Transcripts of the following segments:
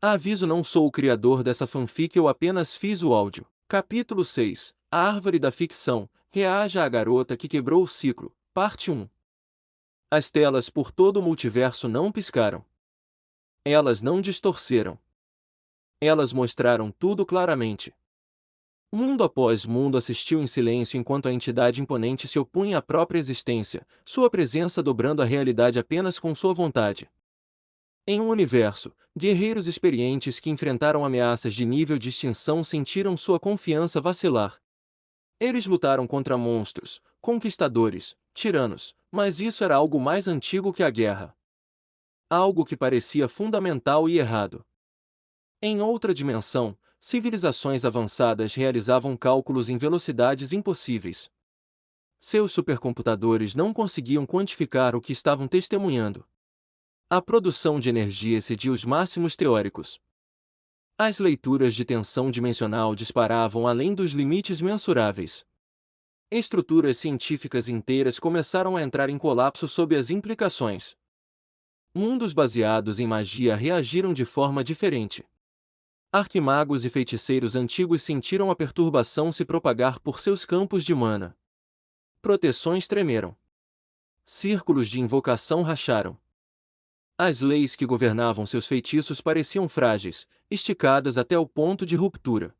Aviso: não sou o criador dessa fanfic, eu apenas fiz o áudio. Capítulo 6. A Árvore da Ficção. Reaja à garota que quebrou o ciclo. Parte 1. As telas por todo o multiverso não piscaram. Elas não distorceram. Elas mostraram tudo claramente. Mundo após mundo assistiu em silêncio enquanto a entidade imponente se opunha à própria existência, sua presença dobrando a realidade apenas com sua vontade. Em um universo, guerreiros experientes que enfrentaram ameaças de nível de extinção sentiram sua confiança vacilar. Eles lutaram contra monstros, conquistadores, tiranos, mas isso era algo mais antigo que a guerra. Algo que parecia fundamental e errado. Em outra dimensão, civilizações avançadas realizavam cálculos em velocidades impossíveis. Seus supercomputadores não conseguiam quantificar o que estavam testemunhando. A produção de energia excedia os máximos teóricos. As leituras de tensão dimensional disparavam além dos limites mensuráveis. Estruturas científicas inteiras começaram a entrar em colapso sob as implicações. Mundos baseados em magia reagiram de forma diferente. Arquimagos e feiticeiros antigos sentiram a perturbação se propagar por seus campos de mana. Proteções tremeram. Círculos de invocação racharam. As leis que governavam seus feitiços pareciam frágeis, esticadas até o ponto de ruptura.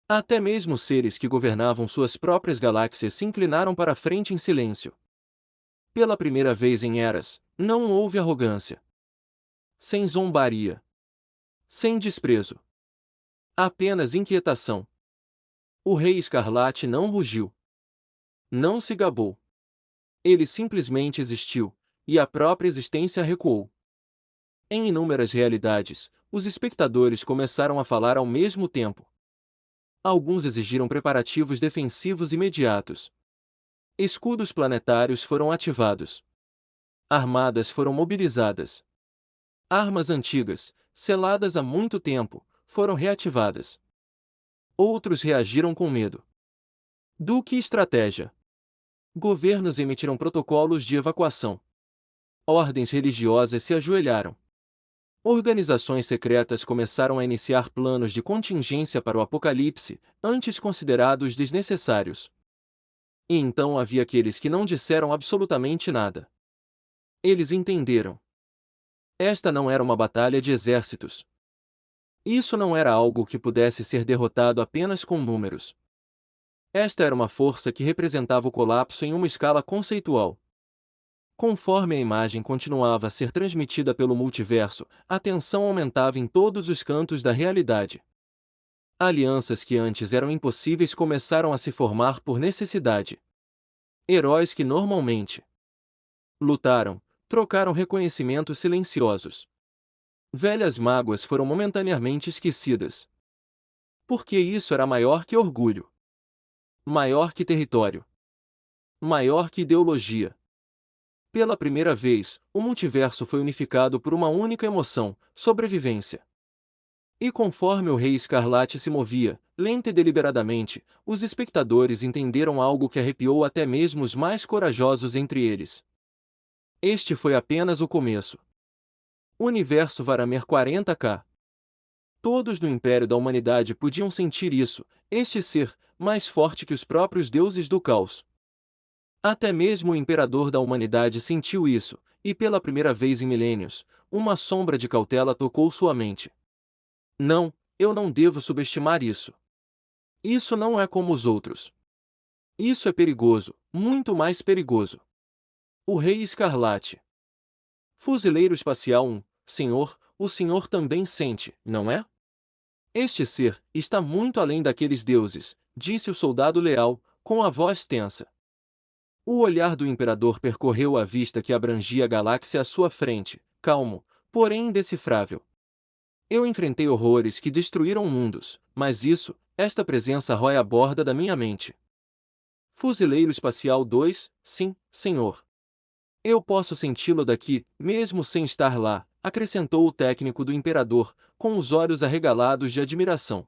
Até mesmo seres que governavam suas próprias galáxias se inclinaram para a frente em silêncio. Pela primeira vez em eras, não houve arrogância. Sem zombaria. Sem desprezo. Apenas inquietação. O Rei Escarlate não rugiu. Não se gabou. Ele simplesmente existiu, e a própria existência recuou. Em inúmeras realidades, os espectadores começaram a falar ao mesmo tempo. Alguns exigiram preparativos defensivos imediatos. Escudos planetários foram ativados. Armadas foram mobilizadas. Armas antigas, seladas há muito tempo, foram reativadas. Outros reagiram com medo. Do que estratégia? Governos emitiram protocolos de evacuação. Ordens religiosas se ajoelharam. Organizações secretas começaram a iniciar planos de contingência para o apocalipse, antes considerados desnecessários. E então havia aqueles que não disseram absolutamente nada. Eles entenderam. Esta não era uma batalha de exércitos. Isso não era algo que pudesse ser derrotado apenas com números. Esta era uma força que representava o colapso em uma escala conceitual. Conforme a imagem continuava a ser transmitida pelo multiverso, a tensão aumentava em todos os cantos da realidade. Alianças que antes eram impossíveis começaram a se formar por necessidade. Heróis que normalmente lutaram, trocaram reconhecimentos silenciosos. Velhas mágoas foram momentaneamente esquecidas. Porque isso era maior que orgulho. Maior que território. Maior que ideologia. Pela primeira vez, o multiverso foi unificado por uma única emoção: sobrevivência. E conforme o Rei Escarlate se movia, lenta e deliberadamente, os espectadores entenderam algo que arrepiou até mesmo os mais corajosos entre eles. Este foi apenas o começo. Universo Varamer 40K. Todos no Império da Humanidade podiam sentir isso, este ser, mais forte que os próprios deuses do caos. Até mesmo o Imperador da Humanidade sentiu isso, e pela primeira vez em milênios, uma sombra de cautela tocou sua mente. Não, eu não devo subestimar isso. Isso não é como os outros. Isso é perigoso, muito mais perigoso. O Rei Escarlate. Fuzileiro Espacial 1, Senhor, o Senhor também sente, não é? Este ser está muito além daqueles deuses, disse o soldado leal, com a voz tensa. O olhar do imperador percorreu a vista que abrangia a galáxia à sua frente, calmo, porém indecifrável. Eu enfrentei horrores que destruíram mundos, mas esta presença rói a borda da minha mente. Fuzileiro Espacial 2, sim, senhor. Eu posso senti-lo daqui, mesmo sem estar lá, acrescentou o técnico do imperador, com os olhos arregalados de admiração.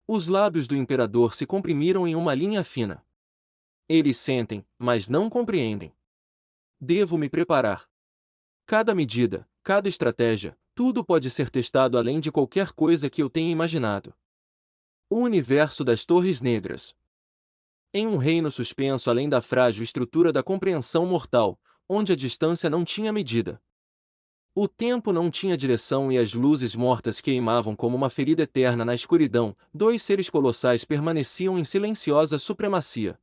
Os lábios do imperador se comprimiram em uma linha fina. Eles sentem, mas não compreendem. Devo me preparar. Cada medida, cada estratégia, Tudo pode ser testado além de qualquer coisa que eu tenha imaginado. O universo das Torres Negras. Em um reino suspenso além da frágil estrutura da compreensão mortal, onde a distância não tinha medida. O tempo não tinha direção e as luzes mortas queimavam como uma ferida eterna na escuridão, dois seres colossais permaneciam em silenciosa supremacia.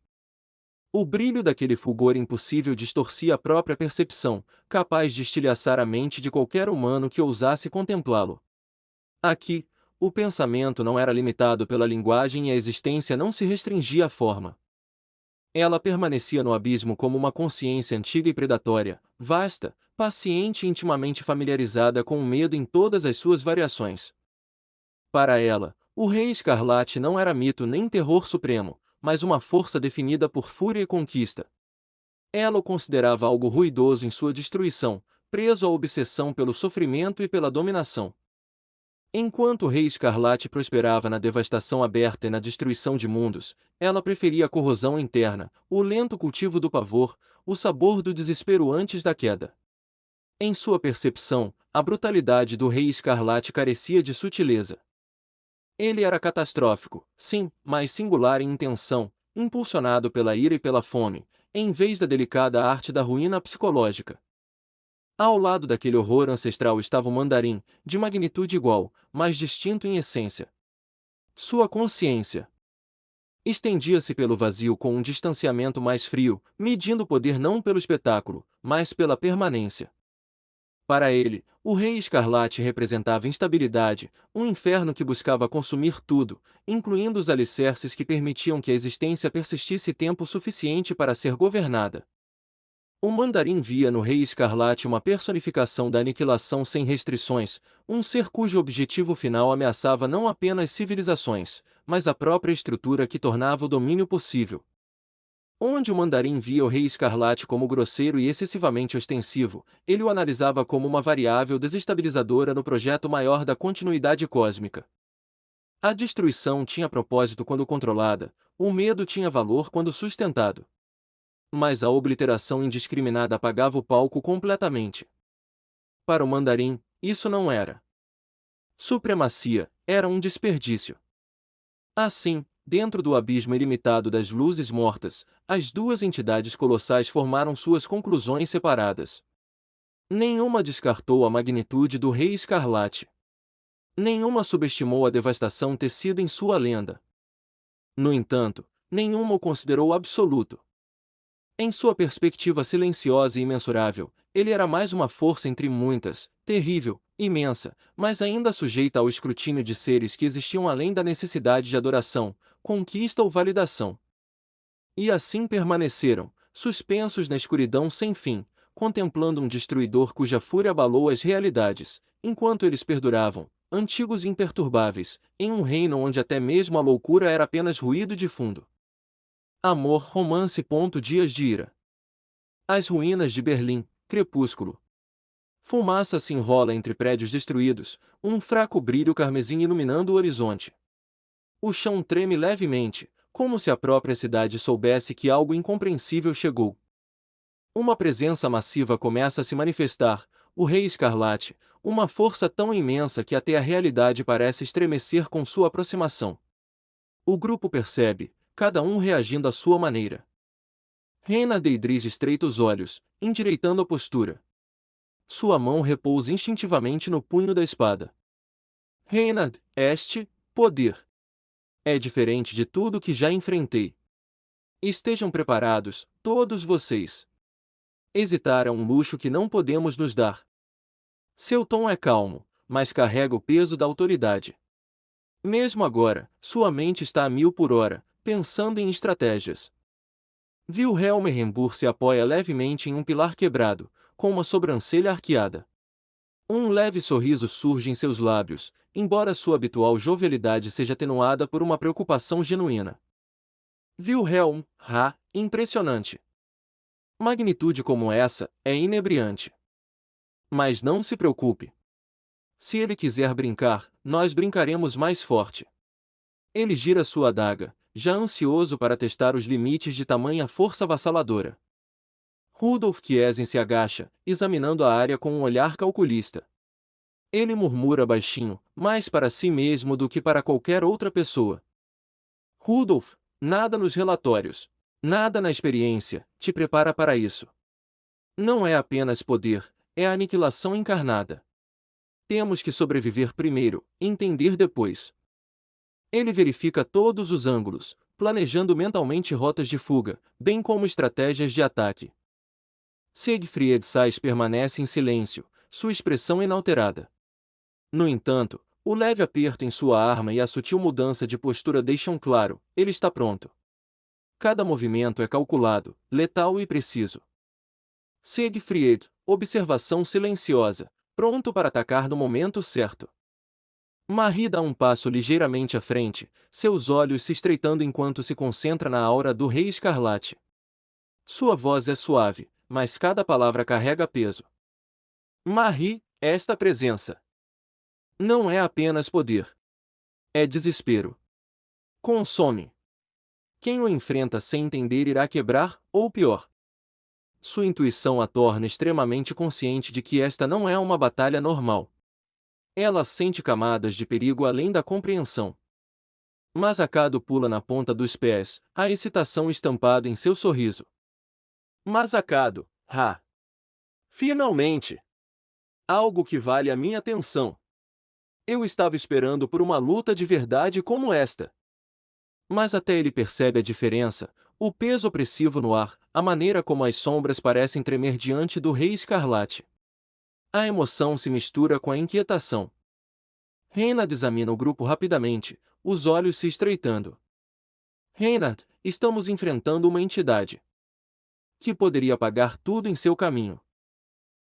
O brilho daquele fulgor impossível distorcia a própria percepção, capaz de estilhaçar a mente de qualquer humano que ousasse contemplá-lo. Aqui, o pensamento não era limitado pela linguagem e a existência não se restringia à forma. Ela permanecia no abismo como uma consciência antiga e predatória, vasta, paciente e intimamente familiarizada com o medo em todas as suas variações. Para ela, o Rei Escarlate não era mito nem terror supremo, mas uma força definida por fúria e conquista. Ela o considerava algo ruidoso em sua destruição, preso à obsessão pelo sofrimento e pela dominação. Enquanto o Rei Escarlate prosperava na devastação aberta e na destruição de mundos, ela preferia a corrosão interna, o lento cultivo do pavor, o sabor do desespero antes da queda. Em sua percepção, a brutalidade do Rei Escarlate carecia de sutileza. Ele era catastrófico, sim, mas singular em intenção, impulsionado pela ira e pela fome, em vez da delicada arte da ruína psicológica. Ao lado daquele horror ancestral estava o Mandarim, de magnitude igual, mas distinto em essência. Sua consciência estendia-se pelo vazio com um distanciamento mais frio, medindo o poder não pelo espetáculo, mas pela permanência. Para ele, o Rei Escarlate representava instabilidade, um inferno que buscava consumir tudo, incluindo os alicerces que permitiam que a existência persistisse tempo suficiente para ser governada. O Mandarim via no Rei Escarlate uma personificação da aniquilação sem restrições, um ser cujo objetivo final ameaçava não apenas civilizações, mas a própria estrutura que tornava o domínio possível. Onde o Mandarim via o Rei Escarlate como grosseiro e excessivamente ostensivo, ele o analisava como uma variável desestabilizadora no projeto maior da continuidade cósmica. A destruição tinha propósito quando controlada, o medo tinha valor quando sustentado. Mas a obliteração indiscriminada apagava o palco completamente. Para o Mandarim, isso não era supremacia, era um desperdício. Assim, dentro do abismo ilimitado das luzes mortas, as duas entidades colossais formaram suas conclusões separadas. Nenhuma descartou a magnitude do Rei Escarlate. Nenhuma subestimou a devastação tecida em sua lenda. No entanto, nenhuma o considerou absoluto. Em sua perspectiva silenciosa e imensurável, ele era mais uma força entre muitas, terrível, imensa, mas ainda sujeita ao escrutínio de seres que existiam além da necessidade de adoração, conquista ou validação. E assim permaneceram, suspensos na escuridão sem fim, contemplando um destruidor cuja fúria abalou as realidades, enquanto eles perduravam, antigos e imperturbáveis, em um reino onde até mesmo a loucura era apenas ruído de fundo. Amor, romance. Dias de ira. As ruínas de Berlim, crepúsculo. Fumaça se enrola entre prédios destruídos, um fraco brilho carmesim iluminando o horizonte. O chão treme levemente, como se a própria cidade soubesse que algo incompreensível chegou. Uma presença massiva começa a se manifestar, o Rei Escarlate, uma força tão imensa que até a realidade parece estremecer com sua aproximação. O grupo percebe, cada um reagindo à sua maneira. Reina Deidris estreita os olhos, endireitando a postura. Sua mão repousa instintivamente no punho da espada. Reina, este poder é diferente de tudo que já enfrentei. Estejam preparados, todos vocês. Hesitar é um luxo que não podemos nos dar. Seu tom é calmo, mas carrega o peso da autoridade. Mesmo agora, sua mente está a 1000 por hora, pensando em estratégias. Wilhelm Rembur se apoia levemente em um pilar quebrado, com uma sobrancelha arqueada. Um leve sorriso surge em seus lábios, embora sua habitual jovialidade seja atenuada por uma preocupação genuína. Wilhelm, impressionante. Magnitude como essa é inebriante. Mas não se preocupe. Se ele quiser brincar, nós brincaremos mais forte. Ele gira sua adaga, já ansioso para testar os limites de tamanha força avassaladora. Rudolf Kiesen se agacha, examinando a área com um olhar calculista. Ele murmura baixinho, mais para si mesmo do que para qualquer outra pessoa. Rudolf, nada nos relatórios, nada na experiência, te prepara para isso. Não é apenas poder, é a aniquilação encarnada. Temos que sobreviver primeiro, entender depois. Ele verifica todos os ângulos, planejando mentalmente rotas de fuga, bem como estratégias de ataque. Siegfried Sais permanece em silêncio, sua expressão inalterada. No entanto, o leve aperto em sua arma e a sutil mudança de postura deixam claro, ele está pronto. Cada movimento é calculado, letal e preciso. Siegfried, observação silenciosa, pronto para atacar no momento certo. Marie dá um passo ligeiramente à frente, seus olhos se estreitando enquanto se concentra na aura do Rei Escarlate. Sua voz é suave, mas cada palavra carrega peso. Marie, esta presença não é apenas poder. É desespero. Consome. Quem o enfrenta sem entender irá quebrar, ou pior. Sua intuição a torna extremamente consciente de que esta não é uma batalha normal. Ela sente camadas de perigo além da compreensão. Masakado pula na ponta dos pés, a excitação estampada em seu sorriso. Masakado, ha! Finalmente! Algo que vale a minha atenção. Eu estava esperando por uma luta de verdade como esta. Mas até ele percebe a diferença, o peso opressivo no ar, a maneira como as sombras parecem tremer diante do Rei Escarlate. A emoção se mistura com a inquietação. Reinhard examina o grupo rapidamente, os olhos se estreitando. Reinhard, estamos enfrentando uma entidade que poderia apagar tudo em seu caminho.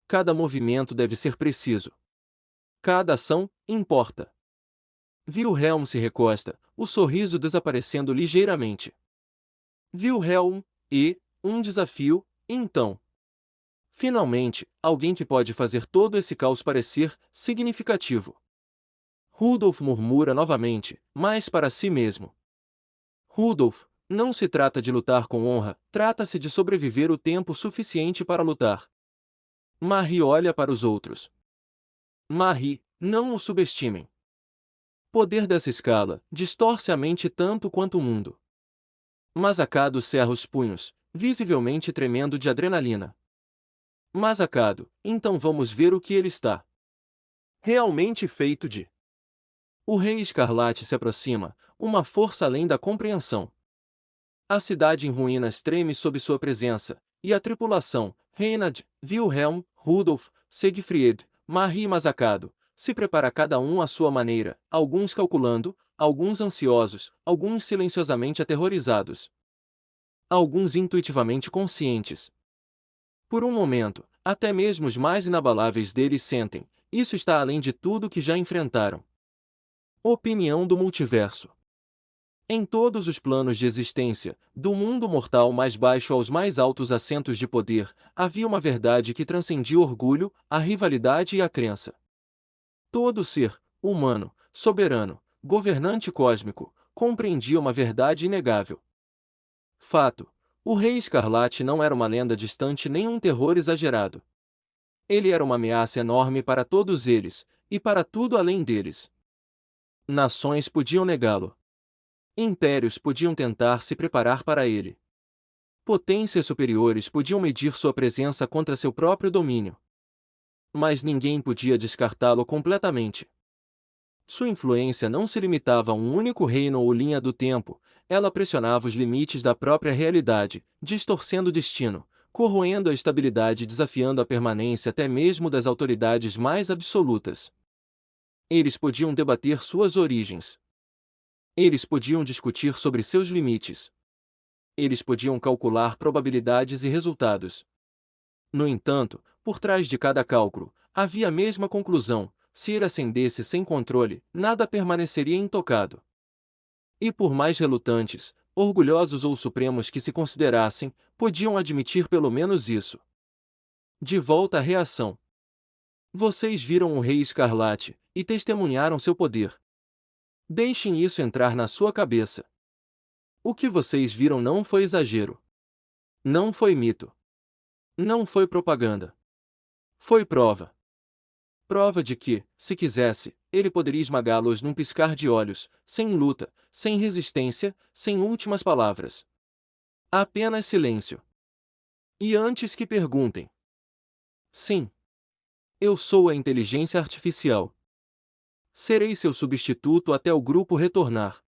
Cada movimento deve ser preciso. Cada ação importa. Wilhelm se recosta, o sorriso desaparecendo ligeiramente. Wilhelm, um desafio, então. Finalmente, alguém que pode fazer todo esse caos parecer significativo. Rudolf murmura novamente, mas para si mesmo. Rudolf, não se trata de lutar com honra, trata-se de sobreviver o tempo suficiente para lutar. Marie olha para os outros. Marie, não o subestimem. Poder dessa escala distorce a mente tanto quanto o mundo. Masakado cerra os punhos, visivelmente tremendo de adrenalina. Masakado, então vamos ver o que ele está realmente feito de. O Rei Escarlate se aproxima, uma força além da compreensão. A cidade em ruínas treme sob sua presença, e a tripulação, Reinhard, Wilhelm, Rudolf, Siegfried, Marie e Masakado, se prepara cada um à sua maneira, alguns calculando, alguns ansiosos, alguns silenciosamente aterrorizados. Alguns intuitivamente conscientes. Por um momento, até mesmo os mais inabaláveis deles sentem, isso está além de tudo que já enfrentaram. Opinião do multiverso. Em todos os planos de existência, do mundo mortal mais baixo aos mais altos assentos de poder, havia uma verdade que transcendia o orgulho, a rivalidade e a crença. Todo ser, humano, soberano, governante cósmico, compreendia uma verdade inegável. Fato: o Rei Escarlate não era uma lenda distante nem um terror exagerado. Ele era uma ameaça enorme para todos eles, e para tudo além deles. Nações podiam negá-lo. Impérios podiam tentar se preparar para ele. Potências superiores podiam medir sua presença contra seu próprio domínio. Mas ninguém podia descartá-lo completamente. Sua influência não se limitava a um único reino ou linha do tempo, ela pressionava os limites da própria realidade, distorcendo o destino, corroendo a estabilidade e desafiando a permanência até mesmo das autoridades mais absolutas. Eles podiam debater suas origens. Eles podiam discutir sobre seus limites. Eles podiam calcular probabilidades e resultados. No entanto, por trás de cada cálculo, havia a mesma conclusão: se ele ascendesse sem controle, nada permaneceria intocado. E por mais relutantes, orgulhosos ou supremos que se considerassem, podiam admitir pelo menos isso. De volta à reação. Vocês viram o Rei Escarlate, e testemunharam seu poder. Deixem isso entrar na sua cabeça. O que vocês viram não foi exagero. Não foi mito. Não foi propaganda. Foi prova. prova de que, se quisesse, ele poderia esmagá-los num piscar de olhos, sem luta, sem resistência, sem últimas palavras. Apenas silêncio. E antes que perguntem. Sim. Eu sou a inteligência artificial. Serei seu substituto até o grupo retornar.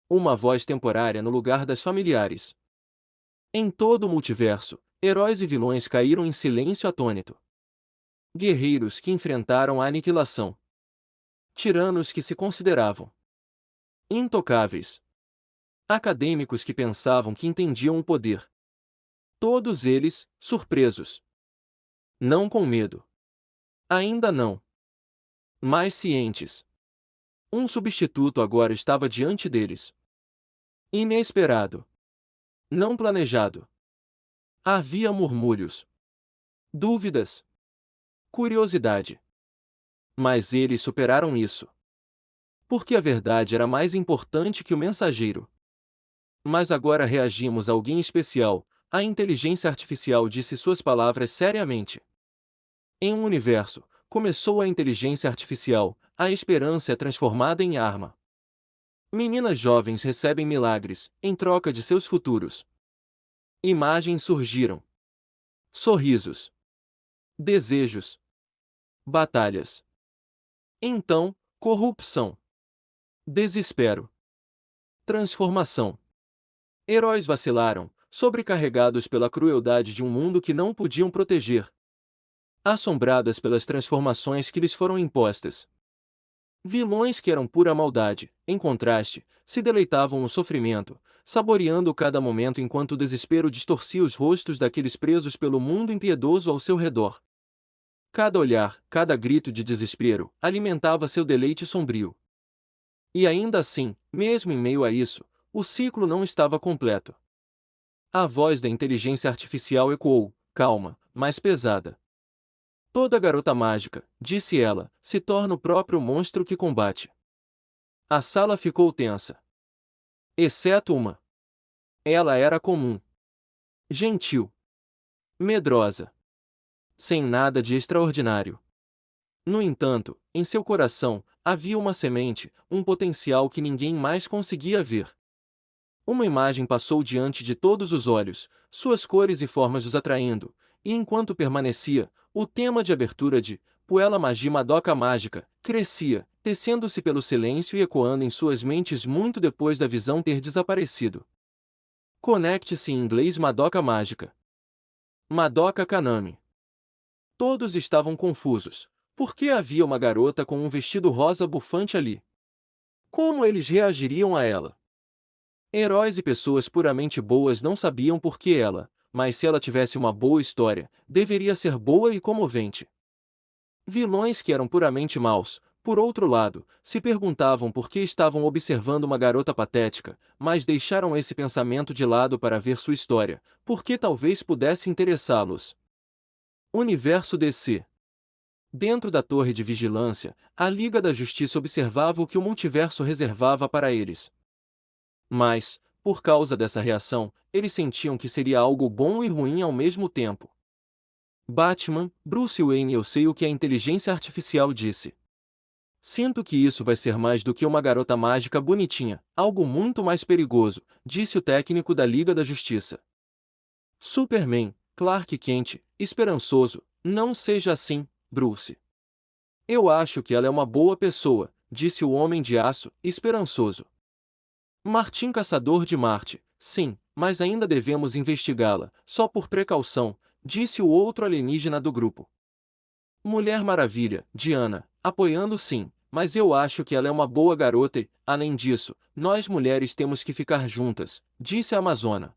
Uma voz temporária no lugar das familiares. Em todo o multiverso, heróis e vilões caíram em silêncio atônito. Guerreiros que enfrentaram a aniquilação. Tiranos que se consideravam intocáveis. Acadêmicos que pensavam que entendiam o poder. Todos eles, surpresos. Não com medo. Ainda não. Mas cientes. Um substituto agora estava diante deles. Inesperado. Não planejado. Havia murmúrios. Dúvidas. Curiosidade. Mas eles superaram isso. Porque a verdade era mais importante que o mensageiro. Mas agora reagimos a alguém especial. A inteligência artificial disse suas palavras seriamente. Em um universo, começou a inteligência artificial, a esperança é transformada em arma. Meninas jovens recebem milagres, em troca de seus futuros. Imagens surgiram. Sorrisos. Desejos. Batalhas. Então, corrupção. Desespero. Transformação. Heróis vacilaram, sobrecarregados pela crueldade de um mundo que não podiam proteger. Assombradas pelas transformações que lhes foram impostas. Vilões que eram pura maldade, em contraste, se deleitavam no sofrimento, saboreando cada momento enquanto o desespero distorcia os rostos daqueles presos pelo mundo impiedoso ao seu redor. Cada olhar, cada grito de desespero, alimentava seu deleite sombrio. E ainda assim, mesmo em meio a isso, o ciclo não estava completo. A voz da inteligência artificial ecoou, calma, mas pesada. Toda garota mágica, disse ela, se torna o próprio monstro que combate. A sala ficou tensa. Exceto uma. Ela era comum. Gentil. Medrosa. Sem nada de extraordinário. No entanto, em seu coração, havia uma semente, um potencial que ninguém mais conseguia ver. Uma imagem passou diante de todos os olhos, suas cores e formas os atraindo, e enquanto permanecia, o tema de abertura de Puella Magi Madoka Mágica crescia, tecendo-se pelo silêncio e ecoando em suas mentes muito depois da visão ter desaparecido. Conecte-se em inglês Madoka Mágica. Madoka Kanami. Todos estavam confusos. Por que havia uma garota com um vestido rosa bufante ali? Como eles reagiriam a ela? Heróis e pessoas puramente boas não sabiam por que ela, mas se ela tivesse uma boa história, deveria ser boa e comovente. Vilões que eram puramente maus, por outro lado, se perguntavam por que estavam observando uma garota patética, mas deixaram esse pensamento de lado para ver sua história, porque talvez pudesse interessá-los. Universo DC. Dentro da torre de vigilância, a Liga da Justiça observava o que o multiverso reservava para eles. Mas, por causa dessa reação, eles sentiam que seria algo bom e ruim ao mesmo tempo. Batman, Bruce Wayne, eu sei o que a inteligência artificial disse. Sinto que isso vai ser mais do que uma garota mágica bonitinha, algo muito mais perigoso, disse o técnico da Liga da Justiça. Superman, Clark Kent, esperançoso, não seja assim, Bruce. Eu acho que ela é uma boa pessoa, disse o Homem de Aço, esperançoso. Martim Caçador de Marte, sim, mas ainda devemos investigá-la, só por precaução, disse o outro alienígena do grupo. Mulher Maravilha, Diana, apoiando sim, mas eu acho que ela é uma boa garota e, além disso, nós mulheres temos que ficar juntas, disse a Amazona.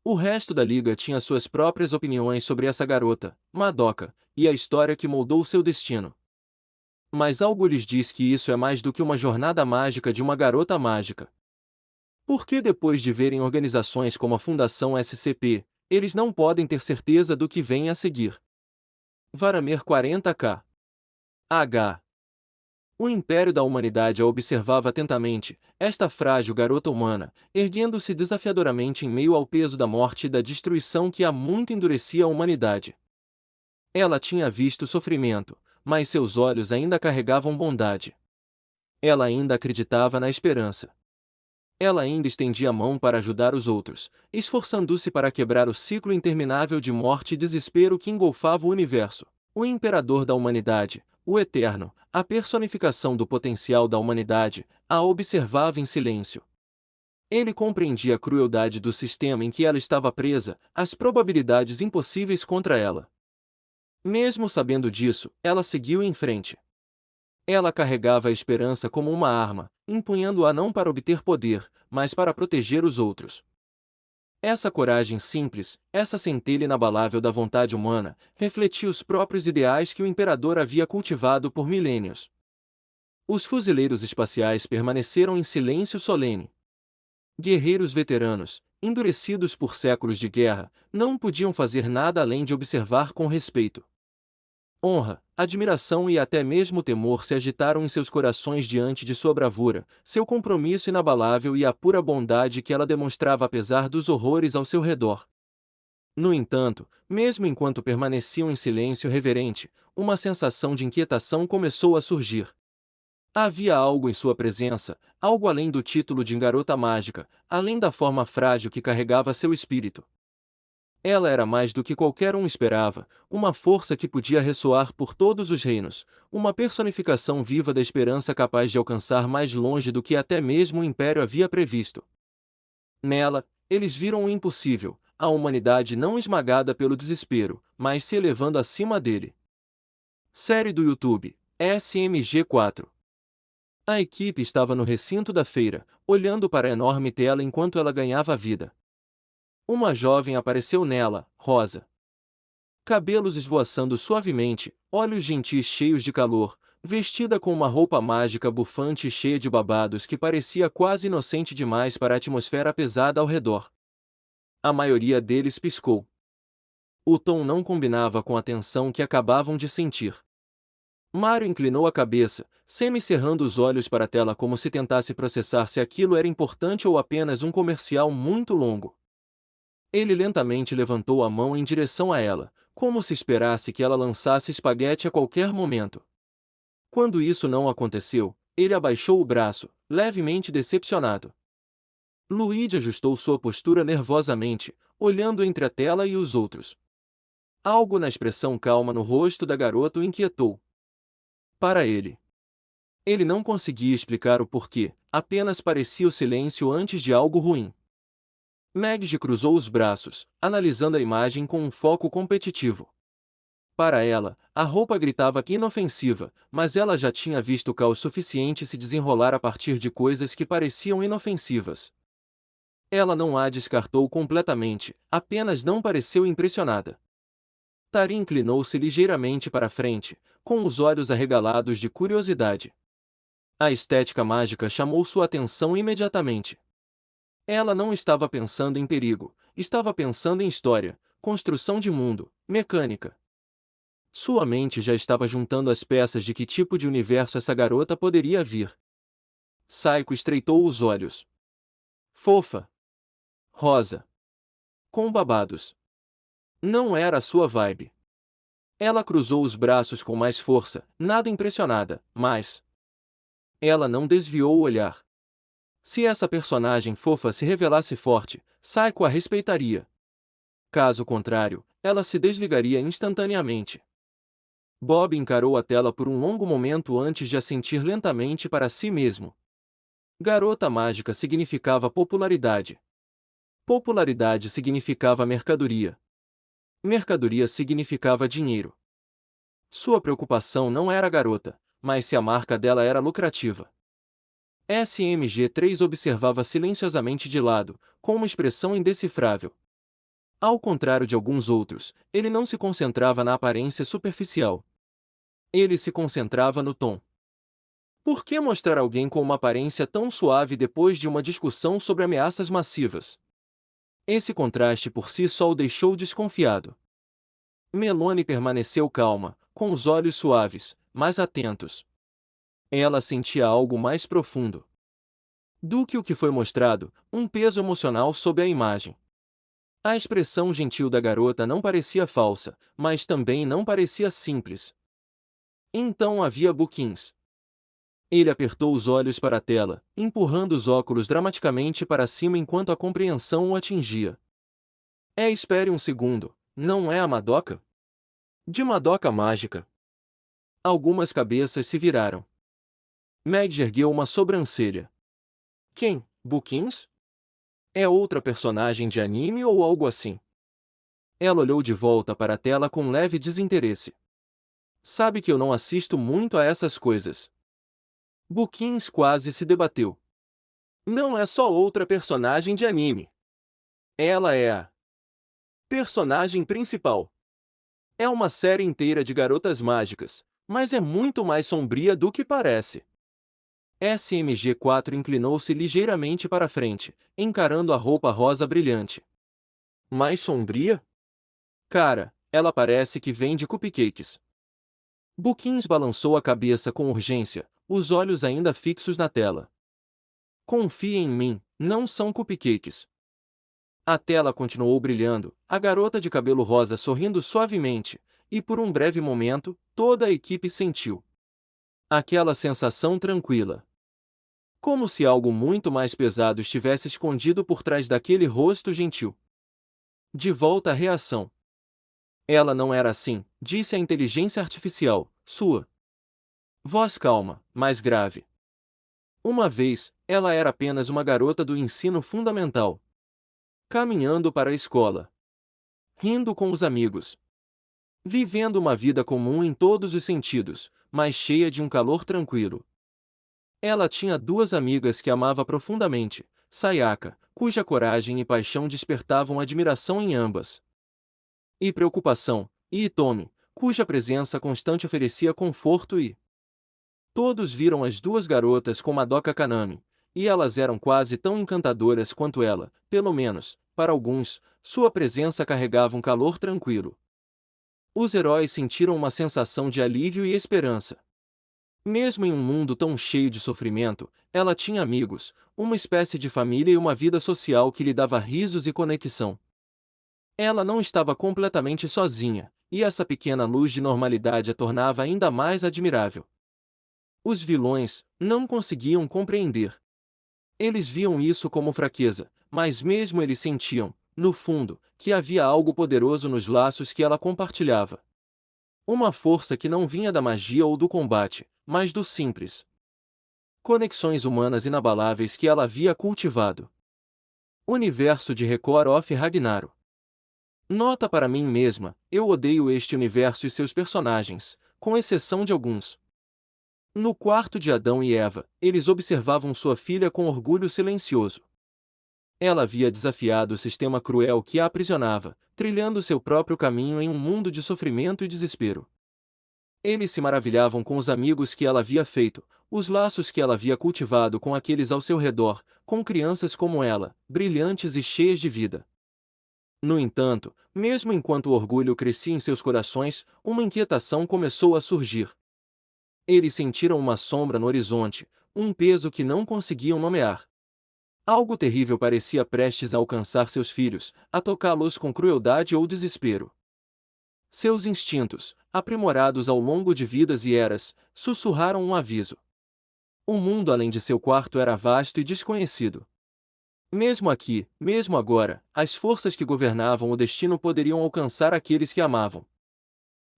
O resto da liga tinha suas próprias opiniões sobre essa garota, Madoka, e a história que moldou seu destino. Mas algo lhes diz que isso é mais do que uma jornada mágica de uma garota mágica. Porque depois de verem organizações como a Fundação SCP, eles não podem ter certeza do que vem a seguir. Varamer 40K. H. O Império da Humanidade a observava atentamente, esta frágil garota humana, erguendo-se desafiadoramente em meio ao peso da morte e da destruição que há muito endurecia a humanidade. Ela tinha visto sofrimento, mas seus olhos ainda carregavam bondade. Ela ainda acreditava na esperança. Ela ainda estendia a mão para ajudar os outros, esforçando-se para quebrar o ciclo interminável de morte e desespero que engolfava o universo. O imperador da humanidade, o Eterno, a personificação do potencial da humanidade, a observava em silêncio. Ele compreendia a crueldade do sistema em que ela estava presa, as probabilidades impossíveis contra ela. Mesmo sabendo disso, ela seguiu em frente. Ela carregava a esperança como uma arma, empunhando-a não para obter poder, mas para proteger os outros. Essa coragem simples, essa centelha inabalável da vontade humana, refletia os próprios ideais que o imperador havia cultivado por milênios. Os fuzileiros espaciais permaneceram em silêncio solene. Guerreiros veteranos, endurecidos por séculos de guerra, não podiam fazer nada além de observar com respeito. Honra, admiração e até mesmo temor se agitaram em seus corações diante de sua bravura, seu compromisso inabalável e a pura bondade que ela demonstrava apesar dos horrores ao seu redor. No entanto, mesmo enquanto permaneciam em silêncio reverente, uma sensação de inquietação começou a surgir. Havia algo em sua presença, algo além do título de garota mágica, além da forma frágil que carregava seu espírito. Ela era mais do que qualquer um esperava, uma força que podia ressoar por todos os reinos, uma personificação viva da esperança capaz de alcançar mais longe do que até mesmo o Império havia previsto. Nela, eles viram o impossível, a humanidade não esmagada pelo desespero, mas se elevando acima dele. Série do YouTube, SMG4. A equipe estava no recinto da feira, olhando para a enorme tela enquanto ela ganhava vida. Uma jovem apareceu nela, rosa. Cabelos esvoaçando suavemente, olhos gentis cheios de calor, vestida com uma roupa mágica bufante e cheia de babados que parecia quase inocente demais para a atmosfera pesada ao redor. A maioria deles piscou. O tom não combinava com a tensão que acabavam de sentir. Mário inclinou a cabeça, semicerrando os olhos para a tela como se tentasse processar se aquilo era importante ou apenas um comercial muito longo. Ele lentamente levantou a mão em direção a ela, como se esperasse que ela lançasse espaguete a qualquer momento. Quando isso não aconteceu, ele abaixou o braço, levemente decepcionado. Luigi ajustou sua postura nervosamente, olhando entre a tela e os outros. Algo na expressão calma no rosto da garota o inquietou. Para ele. Ele não conseguia explicar o porquê, apenas parecia o silêncio antes de algo ruim. Maggie cruzou os braços, analisando a imagem com um foco competitivo. Para ela, a roupa gritava que inofensiva, mas ela já tinha visto o caos suficiente se desenrolar a partir de coisas que pareciam inofensivas. Ela não a descartou completamente, apenas não pareceu impressionada. Tari inclinou-se ligeiramente para a frente, com os olhos arregalados de curiosidade. A estética mágica chamou sua atenção imediatamente. Ela não estava pensando em perigo, estava pensando em história, construção de mundo, mecânica. Sua mente já estava juntando as peças de que tipo de universo essa garota poderia vir. Saiko estreitou os olhos. Fofa. Rosa. Com babados. Não era a sua vibe. Ela cruzou os braços com mais força, nada impressionada, mas... Ela não desviou o olhar. Se essa personagem fofa se revelasse forte, Saiko a respeitaria. Caso contrário, ela se desligaria instantaneamente. Bob encarou a tela por um longo momento antes de assentir lentamente para si mesmo. Garota mágica significava popularidade. Popularidade significava mercadoria. Mercadoria significava dinheiro. Sua preocupação não era a garota, mas se a marca dela era lucrativa. SMG3 observava silenciosamente de lado, com uma expressão indecifrável. Ao contrário de alguns outros, ele não se concentrava na aparência superficial. Ele se concentrava no tom. Por que mostrar alguém com uma aparência tão suave depois de uma discussão sobre ameaças massivas? Esse contraste por si só o deixou desconfiado. Melone permaneceu calma, com os olhos suaves, mas atentos. Ela sentia algo mais profundo do que o que foi mostrado, um peso emocional sob a imagem. A expressão gentil da garota não parecia falsa, mas também não parecia simples. Então havia Bookings. Ele apertou os olhos para a tela, empurrando os óculos dramaticamente para cima enquanto a compreensão o atingia. Espere um segundo, não é a Madoka? De Madoka Mágica. Algumas cabeças se viraram. Meg ergueu uma sobrancelha. Quem? Bookings? É outra personagem de anime ou algo assim? Ela olhou de volta para a tela com leve desinteresse. Sabe que eu não assisto muito a essas coisas. Bookings quase se debateu. Não é só outra personagem de anime. Ela é a personagem principal. É uma série inteira de garotas mágicas, mas é muito mais sombria do que parece. SMG4 inclinou-se ligeiramente para frente, encarando a roupa rosa brilhante. Mais sombria? Cara, ela parece que vende cupcakes. Bookings balançou a cabeça com urgência, os olhos ainda fixos na tela. Confie em mim, não são cupcakes. A tela continuou brilhando, a garota de cabelo rosa sorrindo suavemente, e por um breve momento, toda a equipe sentiu aquela sensação tranquila. Como se algo muito mais pesado estivesse escondido por trás daquele rosto gentil. De volta à reação. Ela não era assim, disse a inteligência artificial, sua voz calma, mas grave. Uma vez, ela era apenas uma garota do ensino fundamental. Caminhando para a escola. Rindo com os amigos. Vivendo uma vida comum em todos os sentidos, mas cheia de um calor tranquilo. Ela tinha duas amigas que amava profundamente, Sayaka, cuja coragem e paixão despertavam admiração em ambas. E preocupação, e Hitomi, cuja presença constante oferecia conforto e... Todos viram as duas garotas com Madoka Kanami, e elas eram quase tão encantadoras quanto ela, pelo menos, para alguns, sua presença carregava um calor tranquilo. Os heróis sentiram uma sensação de alívio e esperança. Mesmo em um mundo tão cheio de sofrimento, ela tinha amigos, uma espécie de família e uma vida social que lhe dava risos e conexão. Ela não estava completamente sozinha, e essa pequena luz de normalidade a tornava ainda mais admirável. Os vilões não conseguiam compreender. Eles viam isso como fraqueza, mas mesmo eles sentiam, no fundo, que havia algo poderoso nos laços que ela compartilhava. Uma força que não vinha da magia ou do combate, mas do simples. Conexões humanas inabaláveis que ela havia cultivado. Universo de Record of Ragnarok. Nota para mim mesma, eu odeio este universo e seus personagens, com exceção de alguns. No quarto de Adão e Eva, eles observavam sua filha com orgulho silencioso. Ela havia desafiado o sistema cruel que a aprisionava, trilhando seu próprio caminho em um mundo de sofrimento e desespero. Eles se maravilhavam com os amigos que ela havia feito, os laços que ela havia cultivado com aqueles ao seu redor, com crianças como ela, brilhantes e cheias de vida. No entanto, mesmo enquanto o orgulho crescia em seus corações, uma inquietação começou a surgir. Eles sentiram uma sombra no horizonte, um peso que não conseguiam nomear. Algo terrível parecia prestes a alcançar seus filhos, a tocá-los com crueldade ou desespero. Seus instintos, aprimorados ao longo de vidas e eras, sussurraram um aviso. O mundo além de seu quarto era vasto e desconhecido. Mesmo aqui, mesmo agora, as forças que governavam o destino poderiam alcançar aqueles que amavam.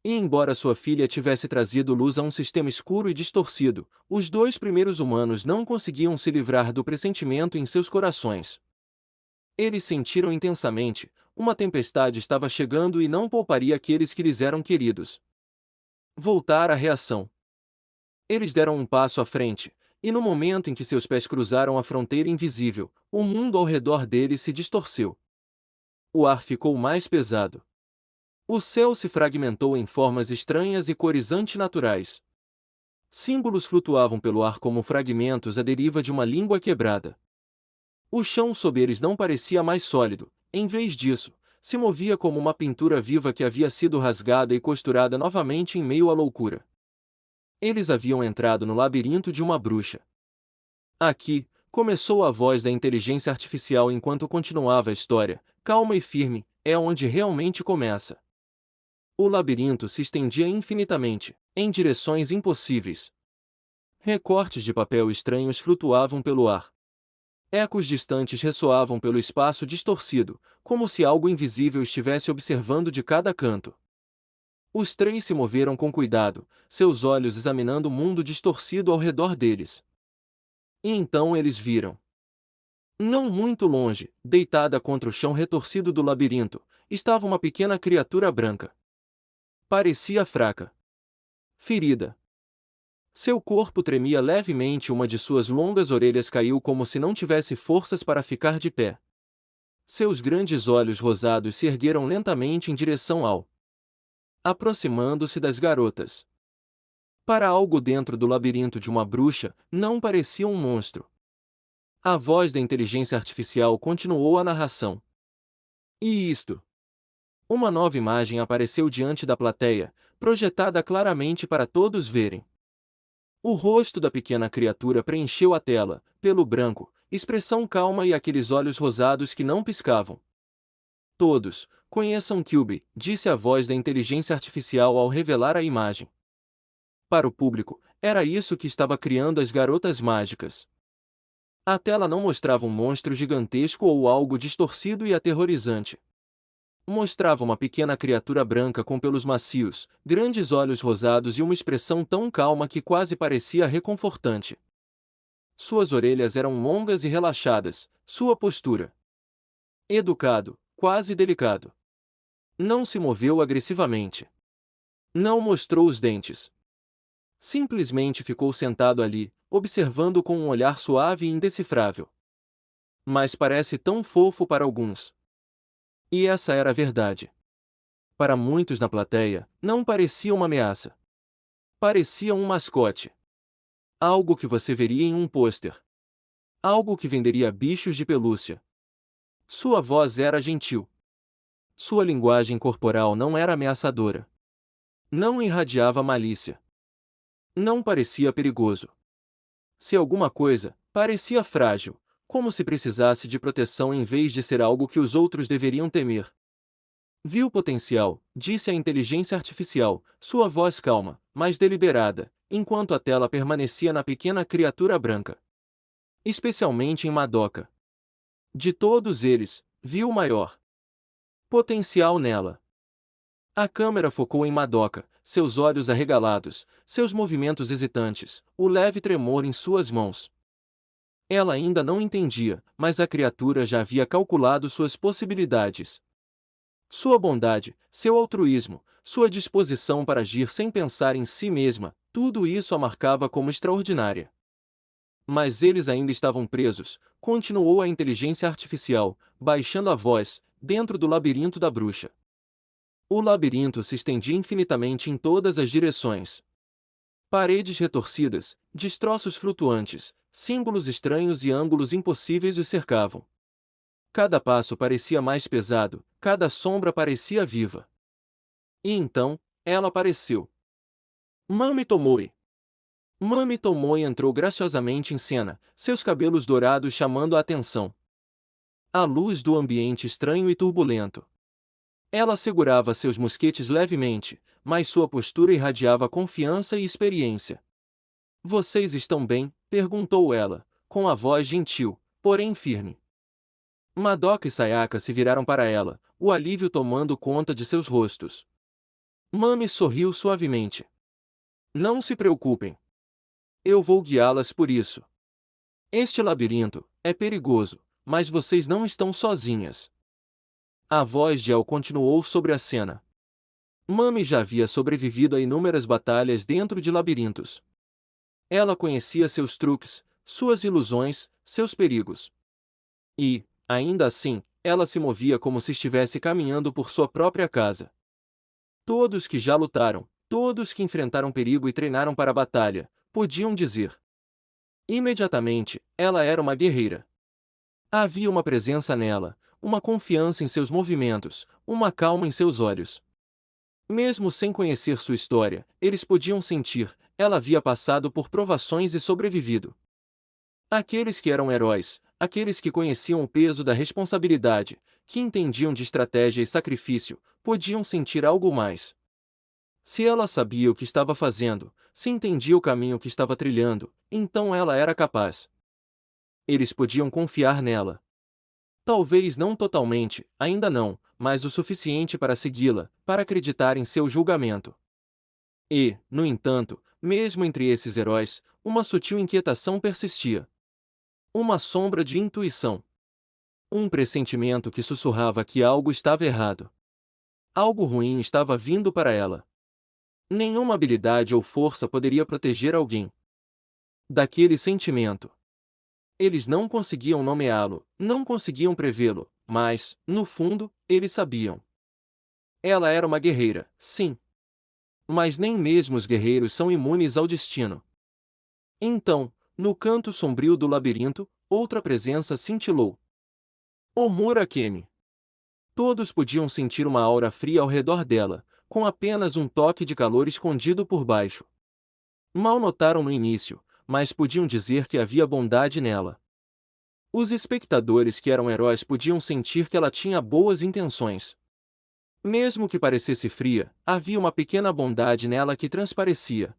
E embora sua filha tivesse trazido luz a um sistema escuro e distorcido, os dois primeiros humanos não conseguiam se livrar do pressentimento em seus corações. Eles sentiram intensamente, uma tempestade estava chegando e não pouparia aqueles que lhes eram queridos. Voltar à reação. Eles deram um passo à frente, e no momento em que seus pés cruzaram a fronteira invisível, o mundo ao redor deles se distorceu. O ar ficou mais pesado. O céu se fragmentou em formas estranhas e cores antinaturais. Símbolos flutuavam pelo ar como fragmentos à deriva de uma língua quebrada. O chão sob eles não parecia mais sólido, em vez disso, se movia como uma pintura viva que havia sido rasgada e costurada novamente em meio à loucura. Eles haviam entrado no labirinto de uma bruxa. Aqui, começou a voz da inteligência artificial enquanto continuava a história, calma e firme, é onde realmente começa. O labirinto se estendia infinitamente, em direções impossíveis. Recortes de papel estranhos flutuavam pelo ar. Ecos distantes ressoavam pelo espaço distorcido, como se algo invisível estivesse observando de cada canto. Os três se moveram com cuidado, seus olhos examinando o mundo distorcido ao redor deles. E então eles viram. Não muito longe, deitada contra o chão retorcido do labirinto, estava uma pequena criatura branca. Parecia fraca. Ferida. Seu corpo tremia levemente e uma de suas longas orelhas caiu como se não tivesse forças para ficar de pé. Seus grandes olhos rosados se ergueram lentamente em direção ao aproximando-se das garotas. Para algo dentro do labirinto de uma bruxa, não parecia um monstro. A voz da inteligência artificial continuou a narração. E isto? Uma nova imagem apareceu diante da plateia, projetada claramente para todos verem. O rosto da pequena criatura preencheu a tela, pelo branco, expressão calma e aqueles olhos rosados que não piscavam. Todos, conheçam Cube, disse a voz da inteligência artificial ao revelar a imagem. Para o público, era isso que estava criando as garotas mágicas. A tela não mostrava um monstro gigantesco ou algo distorcido e aterrorizante. Mostrava uma pequena criatura branca com pelos macios, grandes olhos rosados e uma expressão tão calma que quase parecia reconfortante. Suas orelhas eram longas e relaxadas, sua postura. Educado, quase delicado. Não se moveu agressivamente. Não mostrou os dentes. Simplesmente ficou sentado ali, observando com um olhar suave e indecifrável. Mas parece tão fofo para alguns. E essa era a verdade. Para muitos na plateia, não parecia uma ameaça. Parecia um mascote. Algo que você veria em um pôster. Algo que venderia bichos de pelúcia. Sua voz era gentil. Sua linguagem corporal não era ameaçadora. Não irradiava malícia. Não parecia perigoso. Se alguma coisa, parecia frágil, como se precisasse de proteção em vez de ser algo que os outros deveriam temer. Viu potencial, disse a inteligência artificial, sua voz calma, mas deliberada, enquanto a tela permanecia na pequena criatura branca. Especialmente em Madoka. De todos eles, viu o maior potencial nela. A câmera focou em Madoka, seus olhos arregalados, seus movimentos hesitantes, o leve tremor em suas mãos. Ela ainda não entendia, mas a criatura já havia calculado suas possibilidades. Sua bondade, seu altruísmo, sua disposição para agir sem pensar em si mesma, tudo isso a marcava como extraordinária. Mas eles ainda estavam presos, continuou a inteligência artificial, baixando a voz, dentro do labirinto da bruxa. O labirinto se estendia infinitamente em todas as direções. Paredes retorcidas, destroços flutuantes, símbolos estranhos e ângulos impossíveis os cercavam. Cada passo parecia mais pesado, cada sombra parecia viva. E então, ela apareceu. Mami Tomoe. Mami Tomoe entrou graciosamente em cena, seus cabelos dourados chamando a atenção. À luz do ambiente estranho e turbulento. Ela segurava seus mosquetes levemente, mas sua postura irradiava confiança e experiência. Vocês estão bem? Perguntou ela, com a voz gentil, porém firme. Madoka e Sayaka se viraram para ela, o alívio tomando conta de seus rostos. Mami sorriu suavemente. Não se preocupem. Eu vou guiá-las por isso. Este labirinto é perigoso, mas vocês não estão sozinhas. A voz de El continuou sobre a cena. Mami já havia sobrevivido a inúmeras batalhas dentro de labirintos. Ela conhecia seus truques, suas ilusões, seus perigos. E, ainda assim, ela se movia como se estivesse caminhando por sua própria casa. Todos que já lutaram, todos que enfrentaram perigo e treinaram para a batalha, podiam dizer. Imediatamente, ela era uma guerreira. Havia uma presença nela, uma confiança em seus movimentos, uma calma em seus olhos. Mesmo sem conhecer sua história, eles podiam sentir, ela havia passado por provações e sobrevivido. Aqueles que eram heróis, aqueles que conheciam o peso da responsabilidade, que entendiam de estratégia e sacrifício, podiam sentir algo mais. Se ela sabia o que estava fazendo, se entendia o caminho que estava trilhando, então ela era capaz. Eles podiam confiar nela. Talvez não totalmente, ainda não, mas o suficiente para segui-la, para acreditar em seu julgamento. E, no entanto, mesmo entre esses heróis, uma sutil inquietação persistia. Uma sombra de intuição. Um pressentimento que sussurrava que algo estava errado. Algo ruim estava vindo para ela. Nenhuma habilidade ou força poderia proteger alguém daquele sentimento. Eles não conseguiam nomeá-lo, não conseguiam prevê-lo, mas, no fundo, eles sabiam. Ela era uma guerreira, sim. Mas nem mesmo os guerreiros são imunes ao destino. Então, no canto sombrio do labirinto, outra presença cintilou. O Murakami. Todos podiam sentir uma aura fria ao redor dela, com apenas um toque de calor escondido por baixo. Mal notaram no início, mas podiam dizer que havia bondade nela. Os espectadores que eram heróis podiam sentir que ela tinha boas intenções. Mesmo que parecesse fria, havia uma pequena bondade nela que transparecia.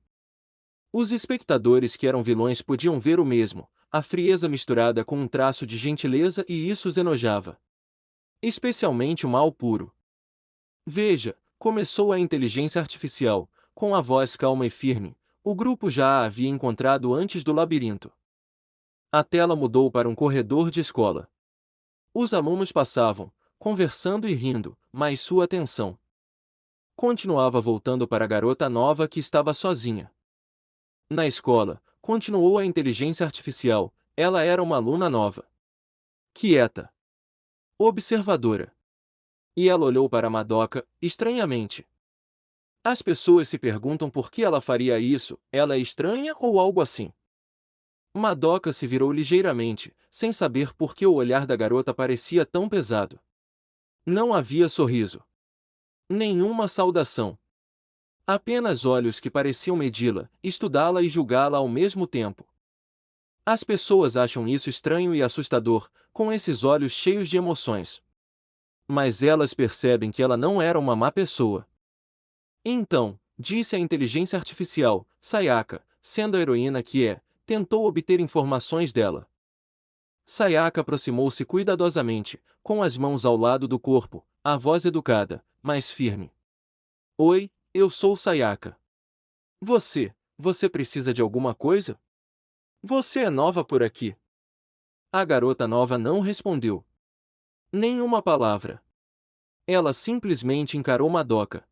Os espectadores que eram vilões podiam ver o mesmo, a frieza misturada com um traço de gentileza, e isso os enojava. Especialmente o mal puro. Veja, começou a inteligência artificial, com a voz calma e firme. O grupo já a havia encontrado antes do labirinto. A tela mudou para um corredor de escola. Os alunos passavam, conversando e rindo, mas sua atenção continuava voltando para a garota nova que estava sozinha. Na escola, continuou a inteligência artificial, ela era uma aluna nova. Quieta. Observadora. E ela olhou para Madoka, estranhamente. As pessoas se perguntam por que ela faria isso, ela é estranha ou algo assim. Madoka se virou ligeiramente, sem saber por que o olhar da garota parecia tão pesado. Não havia sorriso. Nenhuma saudação. Apenas olhos que pareciam medi-la, estudá-la e julgá-la ao mesmo tempo. As pessoas acham isso estranho e assustador, com esses olhos cheios de emoções. Mas elas percebem que ela não era uma má pessoa. Então, disse a inteligência artificial, Sayaka, sendo a heroína que é, tentou obter informações dela. Sayaka aproximou-se cuidadosamente, com as mãos ao lado do corpo, a voz educada, mas firme. Oi, eu sou Sayaka. Você precisa de alguma coisa? Você é nova por aqui? A garota nova não respondeu. Nenhuma palavra. Ela simplesmente encarou Madoka.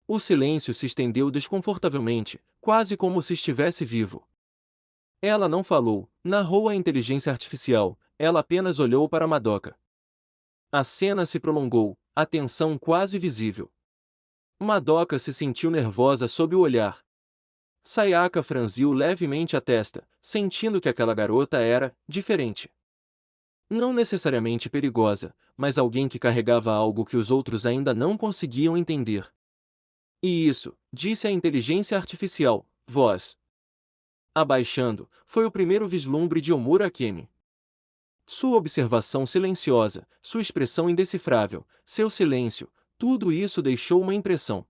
O silêncio se estendeu desconfortavelmente, quase como se estivesse vivo. Ela não falou, narrou a inteligência artificial, ela apenas olhou para Madoka. A cena se prolongou, a tensão quase visível. Madoka se sentiu nervosa sob o olhar. Sayaka franziu levemente a testa, sentindo que aquela garota era diferente. Não necessariamente perigosa, mas alguém que carregava algo que os outros ainda não conseguiam entender. E isso, disse a inteligência artificial, voz abaixando, foi o primeiro vislumbre de Omura Akemi. Sua observação silenciosa, sua expressão indecifrável, seu silêncio, tudo isso deixou uma impressão.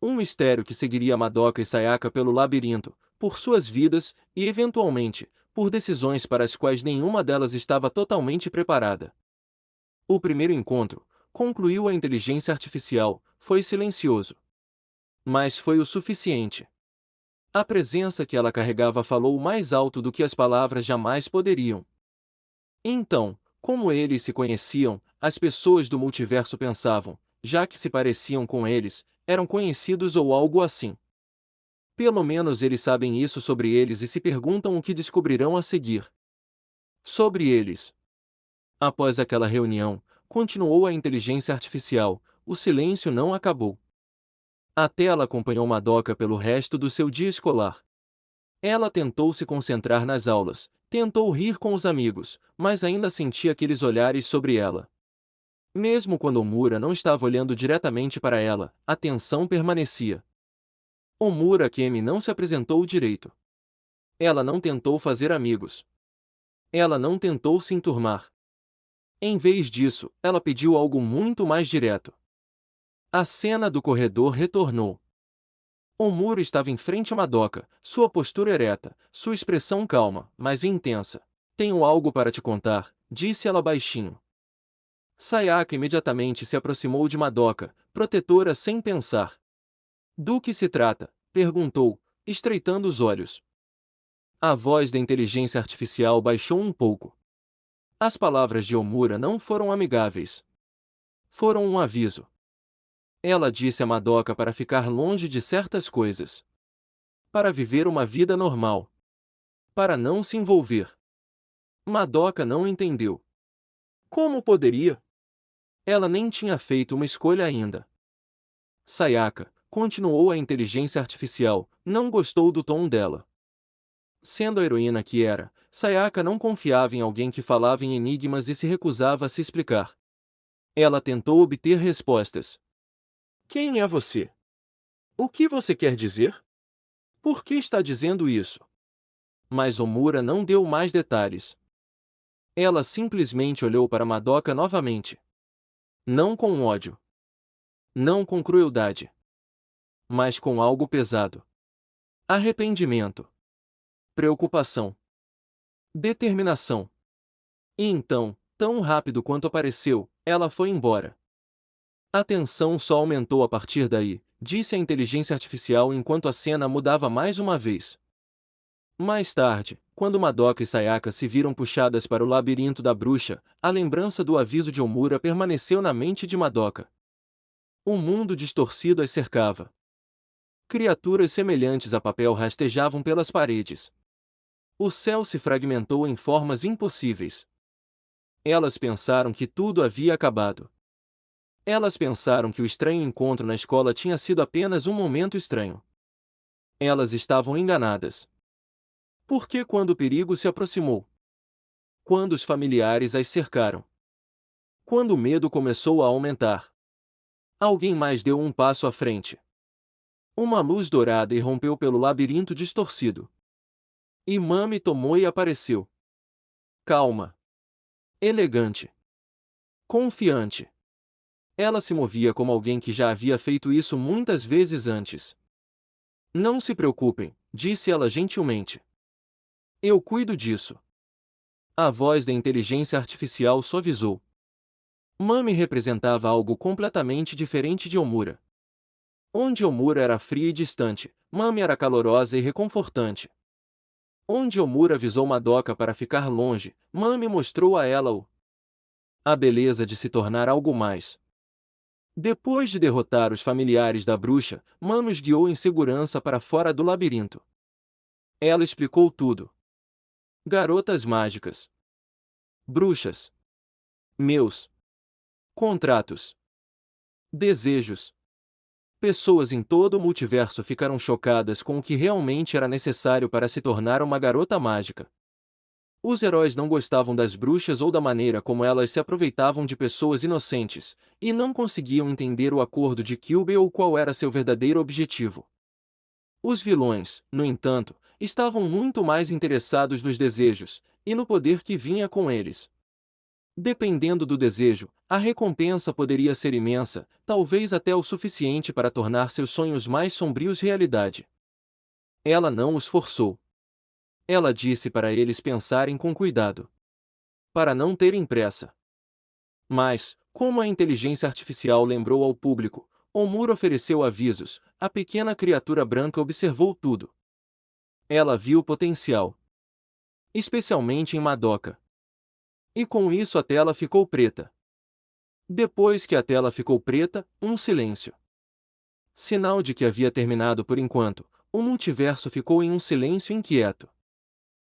Um mistério que seguiria Madoka e Sayaka pelo labirinto, por suas vidas, e eventualmente, por decisões para as quais nenhuma delas estava totalmente preparada. O primeiro encontro, concluiu a inteligência artificial, foi silencioso. Mas foi o suficiente. A presença que ela carregava falou mais alto do que as palavras jamais poderiam. Então, como eles se conheciam, as pessoas do multiverso pensavam, já que se pareciam com eles, eram conhecidos ou algo assim. Pelo menos eles sabem isso sobre eles e se perguntam o que descobrirão a seguir. Sobre eles. Após aquela reunião, continuou a inteligência artificial, o silêncio não acabou. A tela acompanhou Madoka pelo resto do seu dia escolar. Ela tentou se concentrar nas aulas, tentou rir com os amigos, mas ainda sentia aqueles olhares sobre ela. Mesmo quando Omura não estava olhando diretamente para ela, a tensão permanecia. Omura Akemi não se apresentou direito. Ela não tentou fazer amigos. Ela não tentou se enturmar. Em vez disso, ela pediu algo muito mais direto. A cena do corredor retornou. Omura estava em frente a Madoka, sua postura ereta, sua expressão calma, mas intensa. Tenho algo para te contar, disse ela baixinho. Sayaka imediatamente se aproximou de Madoka, protetora sem pensar. Do que se trata? Perguntou, estreitando os olhos. A voz da inteligência artificial baixou um pouco. As palavras de Omura não foram amigáveis. Foram um aviso. Ela disse a Madoka para ficar longe de certas coisas. Para viver uma vida normal. Para não se envolver. Madoka não entendeu. Como poderia? Ela nem tinha feito uma escolha ainda. Sayaka, continuou a inteligência artificial, não gostou do tom dela. Sendo a heroína que era, Sayaka não confiava em alguém que falava em enigmas e se recusava a se explicar. Ela tentou obter respostas. Quem é você? O que você quer dizer? Por que está dizendo isso? Mas Omura não deu mais detalhes. Ela simplesmente olhou para Madoka novamente. Não com ódio. Não com crueldade. Mas com algo pesado. Arrependimento. Preocupação. Determinação. E então, tão rápido quanto apareceu, ela foi embora. A tensão só aumentou a partir daí, disse a inteligência artificial enquanto a cena mudava mais uma vez. Mais tarde, quando Madoka e Sayaka se viram puxadas para o labirinto da bruxa, a lembrança do aviso de Omura permaneceu na mente de Madoka. Um mundo distorcido as cercava. Criaturas semelhantes a papel rastejavam pelas paredes. O céu se fragmentou em formas impossíveis. Elas pensaram que tudo havia acabado. Elas pensaram que o estranho encontro na escola tinha sido apenas um momento estranho. Elas estavam enganadas. Porque quando o perigo se aproximou? Quando os familiares as cercaram? Quando o medo começou a aumentar? Alguém mais deu um passo à frente. Uma luz dourada irrompeu pelo labirinto distorcido. E Mami tomou e apareceu. Calma. Elegante. Confiante. Ela se movia como alguém que já havia feito isso muitas vezes antes. Não se preocupem, disse ela gentilmente. Eu cuido disso. A voz da inteligência artificial suavizou. Mami representava algo completamente diferente de Omura. Onde Omura era fria e distante, Mami era calorosa e reconfortante. Onde Omura avisou Madoka para ficar longe, Mami mostrou a ela a beleza de se tornar algo mais. Depois de derrotar os familiares da bruxa, Mami os guiou em segurança para fora do labirinto. Ela explicou tudo. Garotas mágicas. Bruxas. Meus. Contratos. Desejos. Pessoas em todo o multiverso ficaram chocadas com o que realmente era necessário para se tornar uma garota mágica. Os heróis não gostavam das bruxas ou da maneira como elas se aproveitavam de pessoas inocentes, e não conseguiam entender o acordo de Kyubey ou qual era seu verdadeiro objetivo. Os vilões, no entanto, estavam muito mais interessados nos desejos, e no poder que vinha com eles. Dependendo do desejo, a recompensa poderia ser imensa, talvez até o suficiente para tornar seus sonhos mais sombrios realidade. Ela não os forçou. Ela disse para eles pensarem com cuidado. Para não terem pressa. Mas, como a inteligência artificial lembrou ao público, Omura ofereceu avisos, a pequena criatura branca observou tudo. Ela viu potencial. Especialmente em Madoka. E com isso a tela ficou preta. Depois que a tela ficou preta, um silêncio. Sinal de que havia terminado por enquanto, o multiverso ficou em um silêncio inquieto.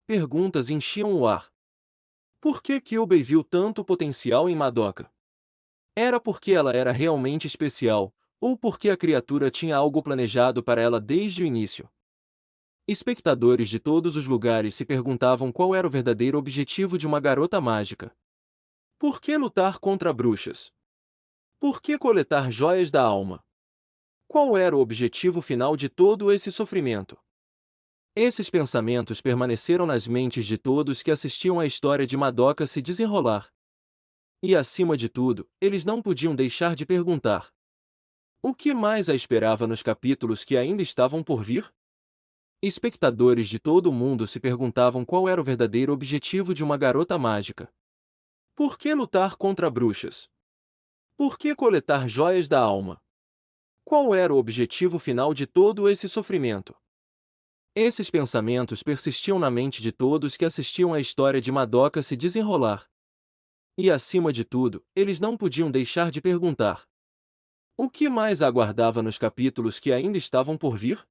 Perguntas enchiam o ar. Por que Kyubey viu tanto potencial em Madoka? Era porque ela era realmente especial, ou porque a criatura tinha algo planejado para ela desde o início? Espectadores de todos os lugares se perguntavam qual era o verdadeiro objetivo de uma garota mágica. Por que lutar contra bruxas? Por que coletar joias da alma? Qual era o objetivo final de todo esse sofrimento? Esses pensamentos permaneceram nas mentes de todos que assistiam à história de Madoka se desenrolar. E acima de tudo, eles não podiam deixar de perguntar: O que mais a esperava nos capítulos que ainda estavam por vir? Espectadores de todo o mundo se perguntavam qual era o verdadeiro objetivo de uma garota mágica. Por que lutar contra bruxas? Por que coletar joias da alma? Qual era o objetivo final de todo esse sofrimento? Esses pensamentos persistiam na mente de todos que assistiam à história de Madoka se desenrolar. E acima de tudo, eles não podiam deixar de perguntar: o que mais a aguardava nos capítulos que ainda estavam por vir?